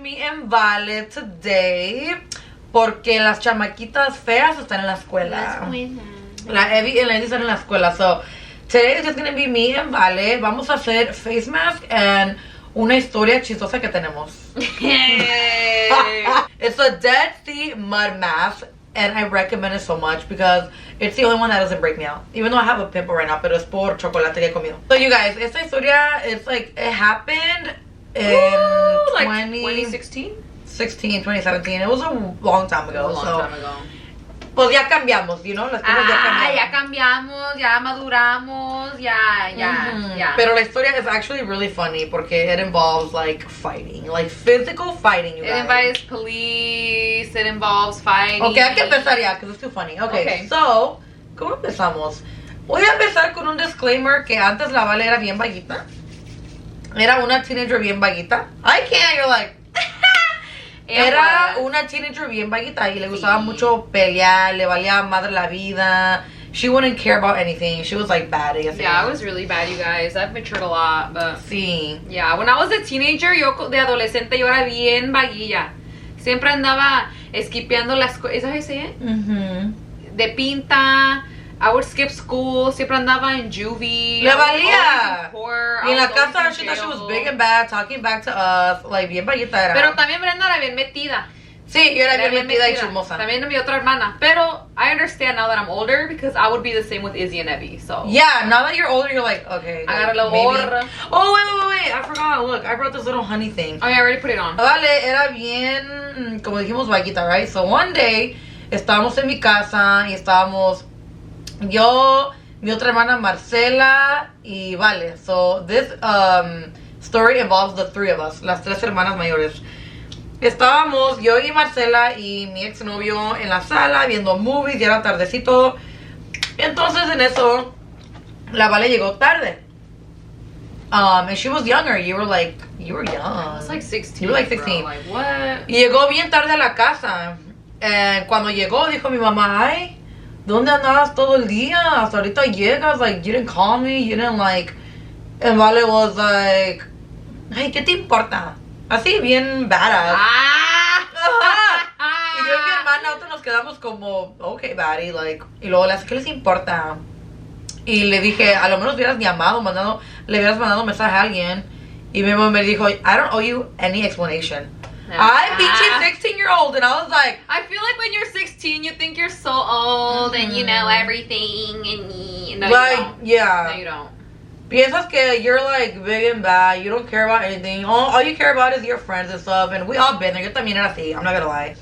me and Vale today porque las chamaquitas feas están en la escuela. La Evie y la Andy están en la escuela. So today is just gonna be me and Vale. Vamos a hacer face mask and una historia chistosa que tenemos. It's a Dead Sea mud mask. And I recommend it so much because it's the only one that doesn't break me out. Even though I have a pimple right now, pero es por chocolate que he comido. So you guys, esta historia, it's like, it happened in 2016? 2017. It was a long time ago. A long time ago. Pues ya cambiamos, you know, las cosas ya cambiaron. Ya cambiamos, ya maduramos, ya. Pero la historia is actually really funny porque it involves like fighting, like physical fighting, you guys. It involves police, it involves fighting. Okay, hay que empezar ya, because it's too funny. Okay, so, ¿cómo empezamos? Voy a empezar con un disclaimer que antes la Vale era bien vaguita. Era una teenager bien vaguita. I can't, you're like... Era una teenager bien vaguita y le gustaba mucho pelear, le valía madre la vida. She wouldn't care about anything. She was like bad. Yeah, I was really bad, you guys. I've matured a lot, but... Sí. Yeah, when I was a teenager, yo de adolescente, yo era bien vaguilla. Siempre andaba esquipeando las cosas. ¿Is that how you say it? De pinta. I would skip school. Siempre andaba en juvie. Le valía. Y en la casa, she thought she was big and bad, talking back to us. Like, bien vaguita era. Pero también Brenda era bien metida. Sí, yo era bien metida y chismosa. También mi otra hermana. Pero I understand now that I'm older because I would be the same with Izzy and Ebby. So yeah, now that you're older, you're like, okay. Agárralo. Oh, wait. I forgot. Look, I brought this little honey thing. Oh, yeah, I already put it on. Vale, era bien, como dijimos, vaguita, right? So one day, estábamos en mi casa y estábamos yo, mi otra hermana Marcela y Vale. So this story involves the three of us, las tres hermanas mayores. Estábamos yo y Marcela y mi exnovio en la sala viendo movies, ya era tardecito. Entonces en eso la Vale llegó tarde. And she was younger. You were young. I was like 16. You were like 16. Bro. Like, what? Y llegó bien tarde a la casa. And cuando llegó dijo mi mamá, ay, ¿dónde andabas todo el día? Hasta ahorita llegas. Like, you didn't call me. You didn't like... And Vale was like, ay, ¿qué te importa? Así, bien badass. Y yo y mi hermana, nosotros nos quedamos como, okay, baddie, like... Y luego le hace, ¿qué les importa? Y le dije, a lo menos hubieras llamado, le hubieras mandado un mensaje a alguien. Y mi mamá me dijo, I don't owe you any explanation. I beat you 16-year-old, and I was like... I feel like when you're 16, you think you're so old and you know everything, and no, like, you don't. Yeah. No, you don't. Piensas que you're like big and bad, you don't care about anything. All you care about is your friends and stuff, and we all been there. Yo también era así, I'm not gonna lie.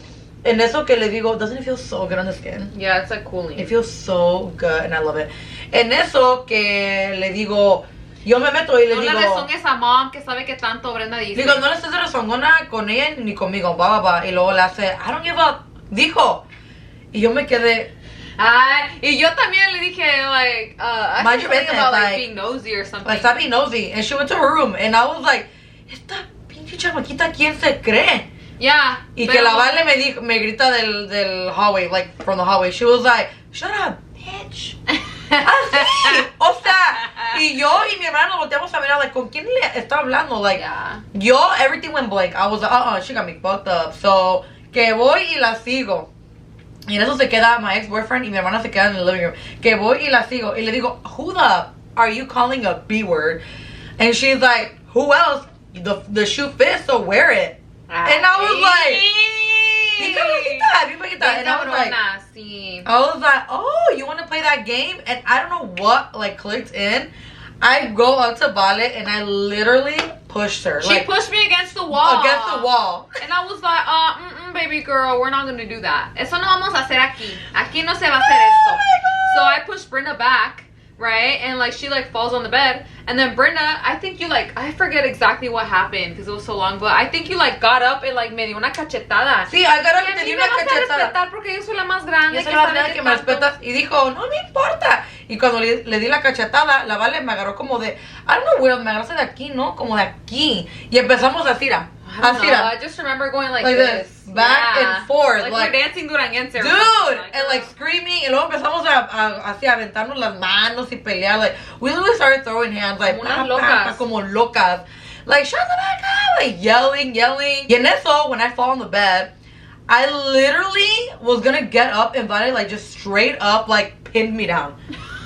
En eso que le digo, doesn't it feel so good on the skin? Yeah, it's like cooling. It feels so good, and I love it. En eso que le digo... Yo me meto y le digo... No le rezongues a mom que sabe que tanto Brenda dice. Digo, no le estés rezongona con ella ni conmigo, Y luego le hace, I don't give a... Dijo. Y yo me quedé... y yo también le dije, like, I Mind said your something business, about, like, being nosy or something. Like, stop being nosy. And she went to her room. And I was like, esta pinche chamaquita, ¿quién se cree? Yeah. Y que la Vale me grita del hallway, like, from the hallway. She was like, shut up, bitch. Así, o sea, y yo y mi hermana nos volteamos a ver, like, ¿con quién le está hablando? Like, yo, everything went blank. I was like, she got me fucked up. So, que voy y la sigo. Y en eso se queda my ex-boyfriend y mi hermana se queda en el living room. Que voy y la sigo. Y le digo, who the are you calling a B-word? And she's like, who else? The shoe fits, so wear it. And I was like... And I was like, oh, you want to play that game? And I don't know what like clicked in. I go up to Vale and I literally pushed her. She pushed me against the wall. Against the wall. And I was like, baby girl, we're not going to do that. Eso no vamos a hacer aquí. Aquí no se va a hacer esto. So I pushed Brenda back, right? And like she like falls on the bed. And then Brenda, I think you like, I forget exactly what happened because it was so long, but I think you like got up and like me dio una cachetada. Sí, I got up and te di una cachetada. Porque yo soy la más grande. Yo soy la más grande que me respetas. Y dijo, no me importa. Y cuando le di la cachetada, la Vale me agarró como de, I don't know where, me agarraste de aquí, ¿no? Como de aquí. Y empezamos así, I just remember going like this. Back and forth. Like we're dancing duranguense. Dude! And like screaming. Y luego empezamos así a aventarnos las manos y pelear. Like, we literally started throwing hands like, como locas. Como locas. like, shut the fuck up, like, yelling. Y en eso, when I fall on the bed, I literally was gonna get up and Valery, like, just straight up, like, pinned me down.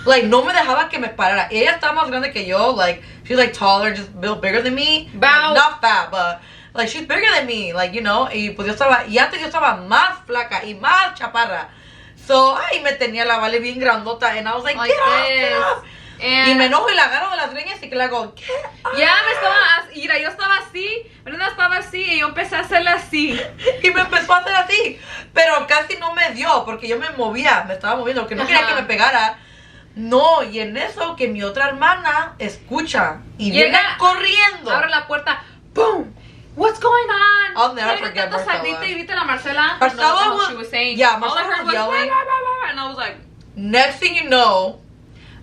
Like, no me dejaba que me parara. Ella está más grande que yo, like, she's, like, taller, just built bigger than me. Bow. Like, not fat, but, like, she's bigger than me, like, you know. Y pues y antes yo estaba más flaca y más chaparra. So, ay, me tenía la Vale bien grandota, and I was like get off. Y me enojo y la agarro de las greñas y que le hago, ¿qué? Ya me estaba, mira, yo estaba así, Brenda estaba así y yo empecé a hacerle así. Y me empezó a hacer así, pero casi no me dio porque yo me movía, me estaba moviendo, que no quería que me pegara. No, y en eso que mi otra hermana escucha y viene corriendo. Abre la puerta, boom. What's going on? I'll never forget Marcela. ¿Viste la Marcela? Marcela was, she was saying. Yeah, all I heard was yelling. And I was like. Next thing you know,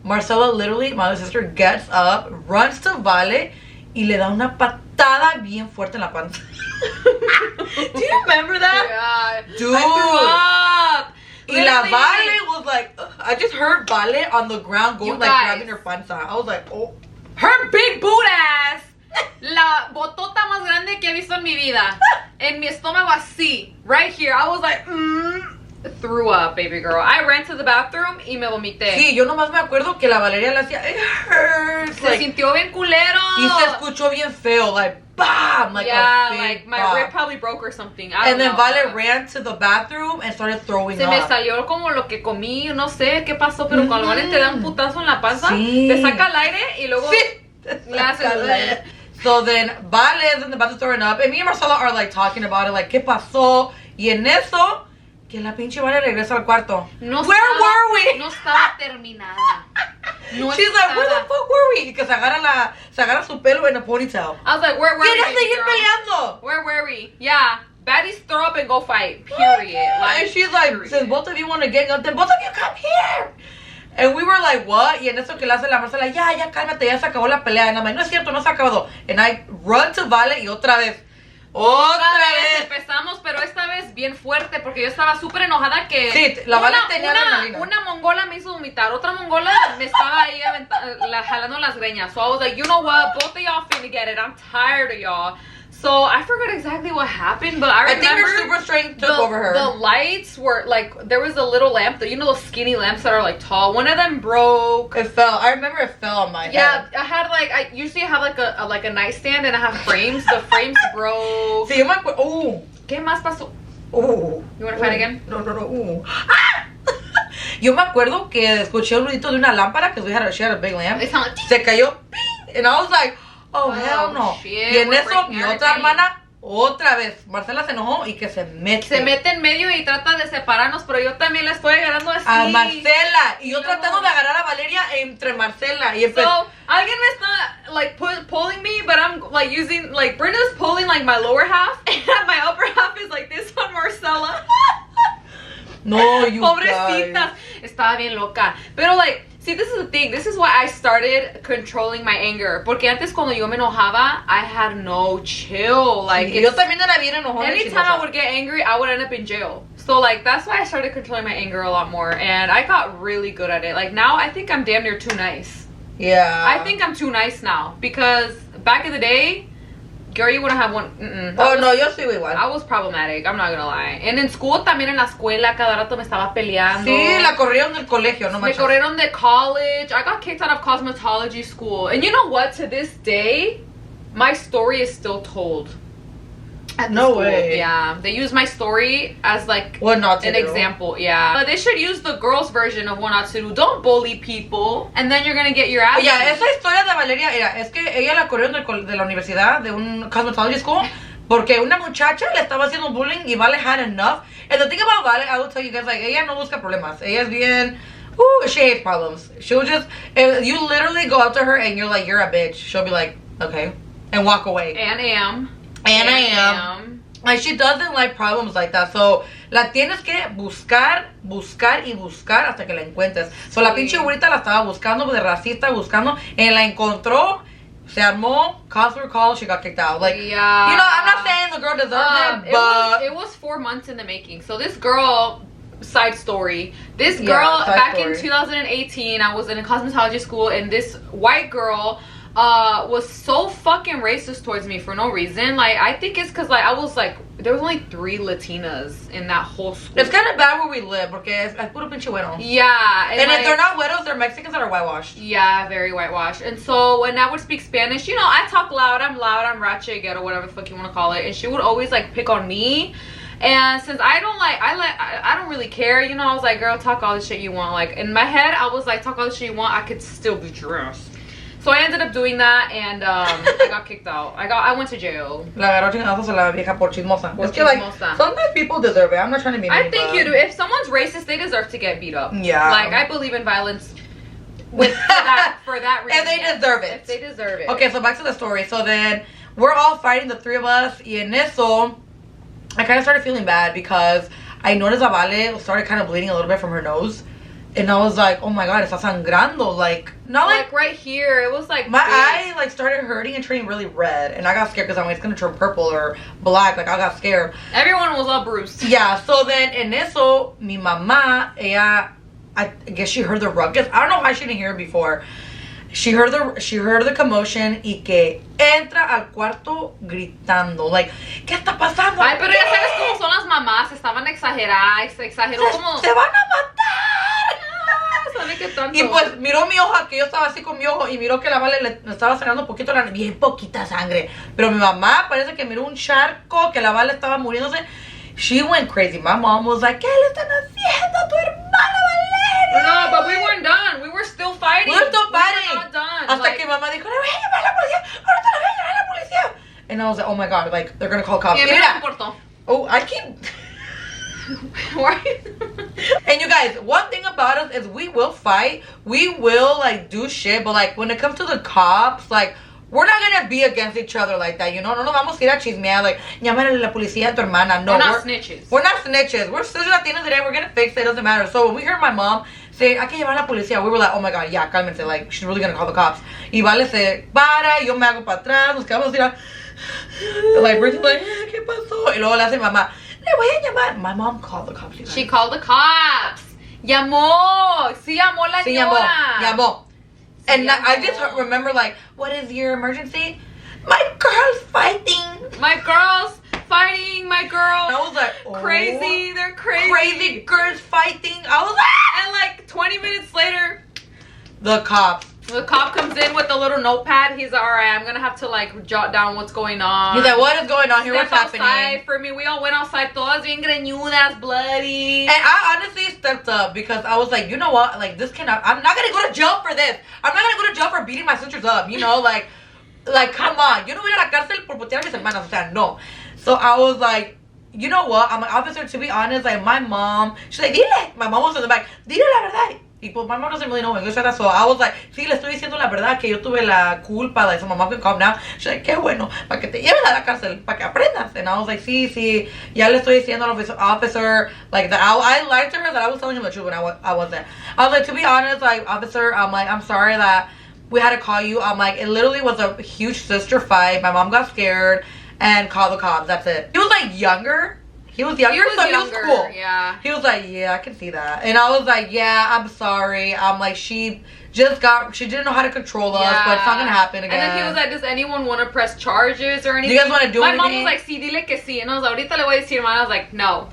Marcela literally, my other sister, gets up, runs to Vale y le da una patada bien fuerte en la panza. Do you remember that? Yeah. Dude. I threw up. Y la Vale was like, ugh. I just heard Vale on the ground going, like, grabbing her panza. I was like, oh. Her big boot ass. La botota más grande que he visto en mi vida. En mi estómago así. Right here. I was like, threw up, baby girl. I ran to the bathroom y me vomité. Sí, yo nomás me acuerdo que la Valeria le hacía, it hurts. Se sintió bien culero. Y se escuchó bien feo, like, bam, like yeah, a big like my bop. rib probably broke or something. And then Vale ran to the bathroom and started throwing Se up. me salió como lo que comí, no sé qué pasó, pero cuando Vale te da un putazo en la panza, te saca el aire y luego le haces. So then Vale is in the bathroom throwing up, and me and Marcela are like talking about it, like, ¿qué pasó? Y en eso, que la pinche Vale regresa al cuarto. No Where were we? No estaba terminada. No She's like, where the fuck were we? Y que se agarra su pelo en a ponytail. I was like, where were we? ¿Quieres seguir peleando? Where were we? Yeah. Baddies throw up and go fight. Period. Like, and she's like, since both of you want to get up, then both of you come here. And we were like, what? Y en eso que le hace la Marcela, ya, cálmate, ya se acabó la pelea. And I'm like, no es cierto, no se ha acabado. And I run to Vale y otra vez. Empezamos, pero esta vez bien fuerte, porque yo estaba súper enojada que... Sí, la Vale tenía adrenalina. Una mongola me hizo vomitar, otra mongola me estaba ahí jalando las greñas. So I was like, you know what, both of y'all finna get it, I'm tired of y'all. So I forgot exactly what happened, but I remember think her super strength took over her. The lights were like, there was a little lamp, you know those skinny lamps that are like tall. One of them broke. It fell. I remember it fell on my head. Yeah, I usually have like a nightstand and I have frames. The frames broke. Sí, yo me acuerdo. Oh. ¿Qué más pasó? Oh. You want to fight again? No. ¡Ah! Yo me acuerdo que escuché un ruidito de una lámpara because she had a big lamp. Se cayó. ¡Ping! And I was like, oh, hell no. Shit, y en eso, mi otra hermana, otra vez, Marcela se enojó y que se mete. Se mete en medio y trata de separarnos, pero yo también la estoy agarrando así. A Marcela. Y yo tratando de agarrar a Valeria entre Marcela. Y so, alguien me está, like, pulling me, but I'm, like, using, like, Brenda's pulling, like, my lower half, and my upper half is, like, this on Marcela. No, you Pobrecitas. guys. Estaba bien loca. Pero, like, see, this is the thing. This is why I started controlling my anger. Porque antes cuando yo me enojaba, I had no chill. Like, yo también era bien enojona. Anytime I would get angry, I would end up in jail. So, like, that's why I started controlling my anger a lot more. And I got really good at it. Like, now I think I'm damn near too nice. Yeah. I think I'm too nice now. Because back in the day, girl, you wouldn't have one. No, yo soy igual. I was problematic, I'm not gonna lie. And in school, también en la escuela, cada rato me estaba peleando. Sí, la corrieron del colegio, no manches. Me corrieron de college. I got kicked out of cosmetology school. And you know what? To this day, my story is still told. No way. Yeah, they use my story as like what not to an do. example. Yeah, but they should use the girls' version of what not to do. Don't bully people, and then you're gonna get your ass. Yeah, esa historia de Valeria era, es que ella la corrieron de la universidad, de un cosmetology school, porque una muchacha le estaba haciendo bullying y Vale had enough. And the thing about Vale, I will tell you guys, like, ella no busca problemas. Ella es bien, she hates problems. She'll just, if you literally go up to her and you're like, you're a bitch, she'll be like, okay, and walk away. And I am. Like, she doesn't like problems like that. So, la tienes que buscar hasta que la encuentres. So, la pinche güerita la estaba buscando, de racista, buscando, y la encontró, se armó, caused her call, she got kicked out. Like, yeah. You know, I'm not saying the girl deserved it, but... It was 4 months in the making. So, this girl... Side story. This girl, back in 2018, I was in a cosmetology school, and this white girl was so fucking racist towards me for no reason. Like, I think it's because, like, I was like, there was only 3 Latinas in that whole school. It's kind of bad where we live, porque es puro pinche güero. Yeah. And like, if they're not güeros, they're Mexicans that are whitewashed. Yeah, very whitewashed. And so when I would speak Spanish, you know, I talk loud, I'm ratchet, ghetto, whatever the fuck you want to call it. And she would always, like, pick on me. And since I don't really care, you know, I was like, girl, talk all the shit you want. Like, in my head, I was like, talk all the shit you want, I could still beat your ass. So I ended up doing that, and I got kicked out. I went to jail. La agarró chingazos a la vieja por chismosa. Es que, like, sometimes people deserve it. I'm not trying to be mean. I think you do. If someone's racist, they deserve to get beat up. Yeah. Like, I believe in violence for that reason. And they deserve it. If they deserve it. Okay, so back to the story. So then, we're all fighting, the 3 of us, y en eso, I kind of started feeling bad because I noticed that Vale started kind of bleeding a little bit from her nose. And I was like, oh my god, está sangrando. Like, not like right here. It was like my eye like started hurting and turning really red. And I got scared because I'm like, it's gonna turn purple or black. Like, I got scared. Everyone was all bruised. Yeah, so then en eso, mi mamá, ella, I guess she heard the ruckus. I don't know why she didn't hear it before. She heard the commotion y que entra al cuarto gritando. Like, ¿qué está pasando? Ay, pero ya sabes cómo son las mamás. Estaban exageradas. Exageró como... ¡Se van a matar! ¿Sabe qué tanto? Y pues miró mi hoja, que yo estaba así con mi ojo, y miró que la Vale le estaba sangrando un poquito, bien poquita sangre. Pero mi mamá parece que miró un charco, que la Vale estaba muriéndose. She went crazy. My mom was like, ¿qué le están haciendo a tu hermana Valeria? No, but we weren't done. We were still fighting. We were still fighting. We were not done. Hasta que mi mamá dijo, le voy a llamar a la policía. Ahorita le voy a llamar a la policía. And I was like, oh my god, like, they're gonna call cops. Y mira, importó. Oh, I keep... And you guys, one thing about us is we will fight, we will like do shit, but like when it comes to the cops, like we're not gonna be against each other like that, you know. No nos vamos a ir a chismear like llámale a la policía a tu hermana. No, we're not snitches. We're not snitches. We're still at the end of the day, we're gonna fix it. It doesn't matter. So when we heard my mom say I can llamar a la policía, we were like, oh my god, yeah, cálmense, like she's really gonna call the cops. Y Vale se para, yo me hago para atrás, nos quedamos así, like Bridget's like, ¿qué pasó? Y luego le hace mamá, le voy a llamar. My mom called the cops. She called the cops. Llamó. Sí llamó la señora. Llamó. And I just remember like, what is your emergency? My girl's fighting. My girl's fighting. My girl. And I was like, oh, crazy. They're crazy. Crazy girls fighting. I was like, and like 20 minutes later, the cop comes in with a little notepad. He's like, all right, I'm gonna have to like jot down what's going on. He's like, what is going on here? What's happening? Outside for me. We all went outside, todas bien greñudas, bloody. And I honestly stepped up because I was like, you know what? Like, this cannot. I'm not gonna go to jail for this. I'm not gonna go to jail for beating my sisters up. You know, like come on. Yo no voy a la cárcel por putear a mis hermanas. O sea, no. So I was like, you know what? I'm an officer. To be honest, like my mom, she's like, dile. My mom was in the back. Dile la verdad. Well, my mom doesn't really know English, so I was like, sí, le estoy diciendo la verdad que yo tuve la culpa. Like, so my mom can calm down. She's like, qué bueno, para que te lleven a la cárcel, para que aprendas. And I was like, sí, ya le estoy diciendo al officer, like, that I lied to her that I was telling him the truth when I wasn't. I was like, to be honest, like, officer, I'm like, I'm sorry that we had to call you. I'm like, it literally was a huge sister fight. My mom got scared and called the cops. That's it. He was like younger. He was younger, so he was cool. Yeah. He was like, yeah, I can see that. And I was like, yeah, I'm sorry. I'm like, she didn't know how to control us, but it's not going to happen again. And then he was like, does anyone want to press charges or anything? Do you guys want to do anything? My mom was like, sí, dile que sí. And I was like, ahorita le voy a decir, man. I was like, no.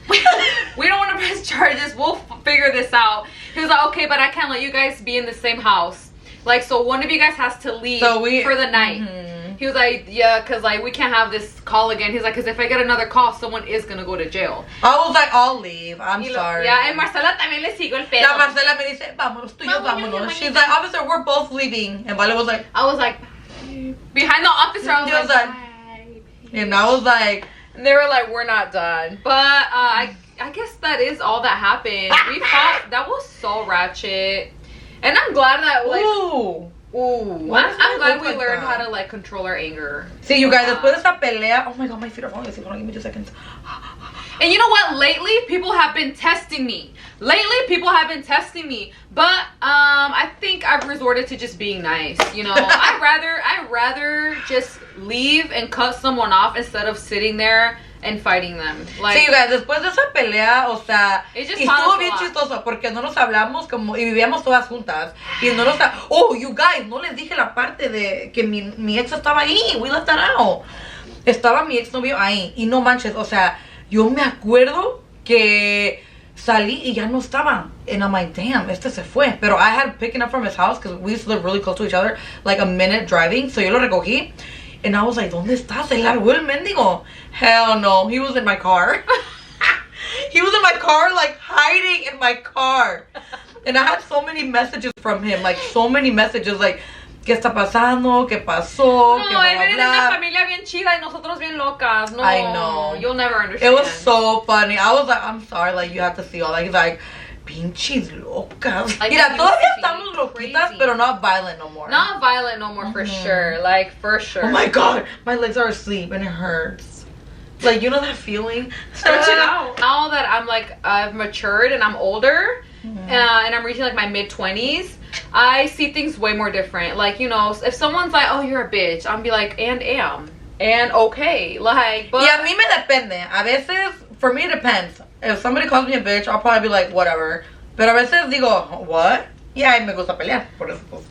We don't want to press charges. We'll figure this out. He was like, okay, but I can't let you guys be in the same house. Like, so one of you guys has to leave for the night. Mm-hmm. He was like, yeah, because, like, we can't have this call again. He's like, because if I get another call, someone is going to go to jail. I was like, I'll leave. I'm sorry. Yeah, and Marcela también le sigo el pedo. La Marcela me dice, vámonos, tú y yo, vámonos. She's like, officer, we're both leaving. And Vale was like, I was like, behind the officer, I was like, bye. And I was like, and they were like, we're not done. But I guess that is all that happened. We fought. That was so ratchet. And I'm glad that, like, I'm glad we learned how to like control our anger. See, you guys, después de esta pelea, oh my god, my feet are falling asleep. Hold on, give me 2 seconds. And you know what? Lately, people have been testing me. But I think I've resorted to just being nice. You know, I'd rather just leave and cut someone off instead of sitting there and fighting them. Like, sí, you guys, después de esa pelea, o sea, it just y taught estuvo us a bien lot. chistoso porque no nos hablamos como, y vivíamos todas juntas, y no nos, oh, you guys, no les dije la parte de que mi ex estaba ahí, we left that out. Estaba mi ex novio ahí, y no manches, o sea, yo me acuerdo que salí y ya no estaba, and I'm like, damn, este se fue, pero I had picking up from his house, because we used to live really close to each other, like a minute driving, so yo lo recogí, and I was like, ¿dónde estás? Se largó el mendigo. Hell no, he was in my car. He was in my car, like hiding in my car. And I had so many messages from him, like so many messages, like, ¿qué está pasando? ¿Qué pasó? No, ¿Qué bla, él viene de bla, una bla? familia bien chida y nosotros bien locas. No, I know. You'll never understand. It was so funny. I was like, I'm sorry, like, you have to see all that. He's like, pinches locas. Like, Mira, he todavía used to be estamos loquitas, crazy. pero not violent no more. Not violent no more, for sure. Like, for sure. Oh my god, my legs are asleep and it hurts. Like, you know that feeling? Stretch it out. Now that I'm like, I've matured and I'm older, and I'm reaching like my mid-20s, I see things way more different. Like, you know, if someone's like, oh, you're a bitch, I'll be like, and am. And okay. Like, but. Y a mí me depende. A veces, for me it depends. If somebody calls me a bitch, I'll probably be like, whatever. Pero a veces digo, what? Yeah, me gusta pelear. Por eso, pues.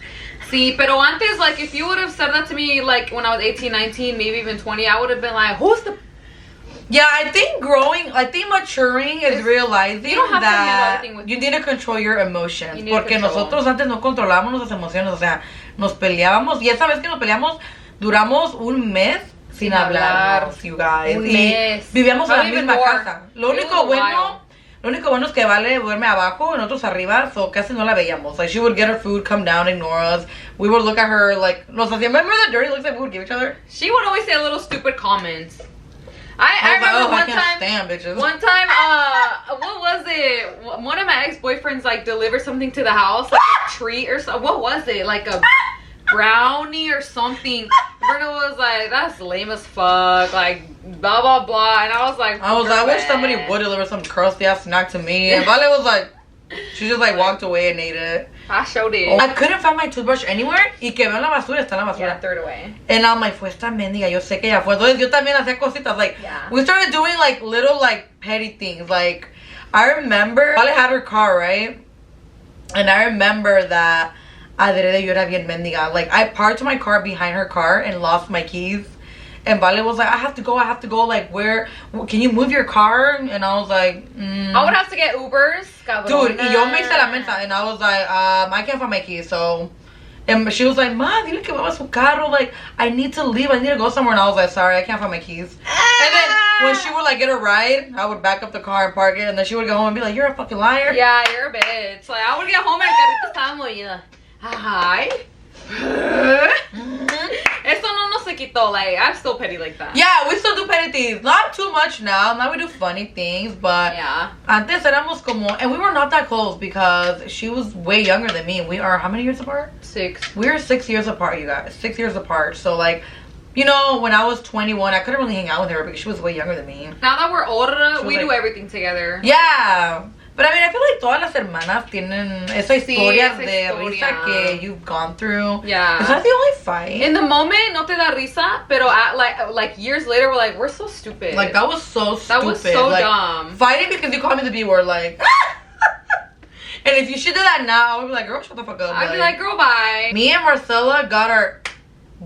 See, pero antes, like, if you would have said that to me, like, when I was 18, 19, maybe even 20, I would have been like, who's the... Yeah, I think maturing is realizing You don't have to handle that everything with- you need to control your emotions. You need to Porque control. nosotros antes no controlábamos nuestras emociones, o sea, nos peleábamos. Y esa vez que nos peleamos, duramos un mes sin hablarnos, you guys. Un Y mes. vivíamos en la Probably misma even more. casa. Lo It único was bueno... Lo único bueno es que Vale duerme abajo y nosotros arriba, so casi no la veíamos. Like, she would get her food, come down, ignore us. We would look at her, like, nos hacíamos, remember the dirty looks that we would give each other? She would always say little stupid comments. I was like, remember oh, I one can't time... stand bitches. One time, what was it? One of my ex-boyfriends, like, delivered something to the house, like a treat or something. What was it? Like a brownie or something. Brenda was like, that's lame as fuck. Like, blah, blah, blah. And I was like, I wish somebody would deliver some crusty ass snack to me. And Vale was like, she just like walked away and ate it. I showed it. Oh, I couldn't find my toothbrush anywhere. Y que veo en la basura, está en la Yeah, basura. threw it away. And I'm like, fue esta mendiga, yo sé que ella fue. Entonces yo también hacía cositas. Like, Yeah. we started doing like little like petty things. Like, I remember, Vale had her car, right? And I remember that adrede yo era bien mendiga. Like, I parked my car behind her car and lost my keys. And Vale was like, I have to go. Like, where? Can you move your car? And I was like, I would have to get Ubers. Dude, y yo me hice la mensa. And I was like, I can't find my keys. So, and she was like, Ma, dile que mueva su carro. Like, I need to leave. I need to go somewhere. And I was like, sorry, I can't find my keys. And then when she would like get a ride, I would back up the car and park it. And then she would go home and be like, you're a fucking liar. Yeah, you're a bitch. Like, I would get home and el carrito estaba movido. Hi. Eso no se quitó. Like, I'm still petty like that. Yeah, we still do petty things. Not too much now. Now we do funny things, but Yeah. antes éramos como, and we were not that close because she was way younger than me. We are how many years apart? 6. We are 6 years apart, you guys. 6 years apart. So like, you know, when I was 21, I couldn't really hang out with her because she was way younger than me. Now that we're older, we like- do everything together. Yeah. But I mean, I feel like todas las hermanas tienen esa historia esa de historia. risa que you've gone through. Yeah. Is that the only fight? In the moment, no te da risa, pero at, like years later, we're like, we're so stupid. Like, that was so stupid. That was so like, dumb. Fighting because you called me the B word, like. And if you should do that now, I would be like, girl, shut the fuck up. I'd be like, girl, bye. Me and Marcela got our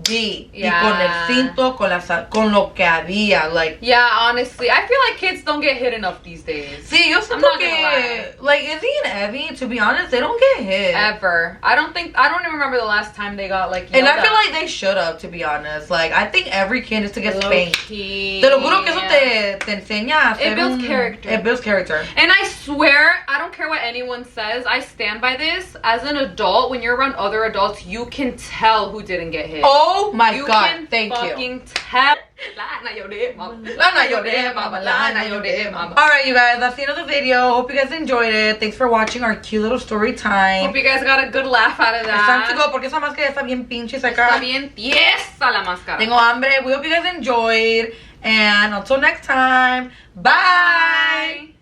D. Yeah. Y con el cinto, con lo que había. Like, Yeah, honestly, I feel like kids don't get hit enough these days. sí, yo I'm siento not que, gonna lie. like, Izzy and Evie, to be honest, they don't get hit. Ever. I don't even remember the last time they got, like, And I yelled feel at. like they should have, to be honest. Like, I think every kid needs to get spanked. Low-key. Te lo juro que eso te enseña a ser It builds character. It builds character. And I swear, I don't care what anyone says, I stand by this. As an adult, when you're around other adults, you can tell who didn't get hit. Oh my You God, can thank you. fucking tell. Lana lloré, mama. Lana lloré, mama. Lana lloré, mama. Alright, you guys, that's the end of the video. Hope you guys enjoyed it. Thanks for watching our cute little story time. Hope you guys got a good laugh out of It's time that. to go porque esa máscara está bien pinche Está acá. bien tiesa la máscara. Tengo hambre. We hope you guys enjoyed. And until next time, bye.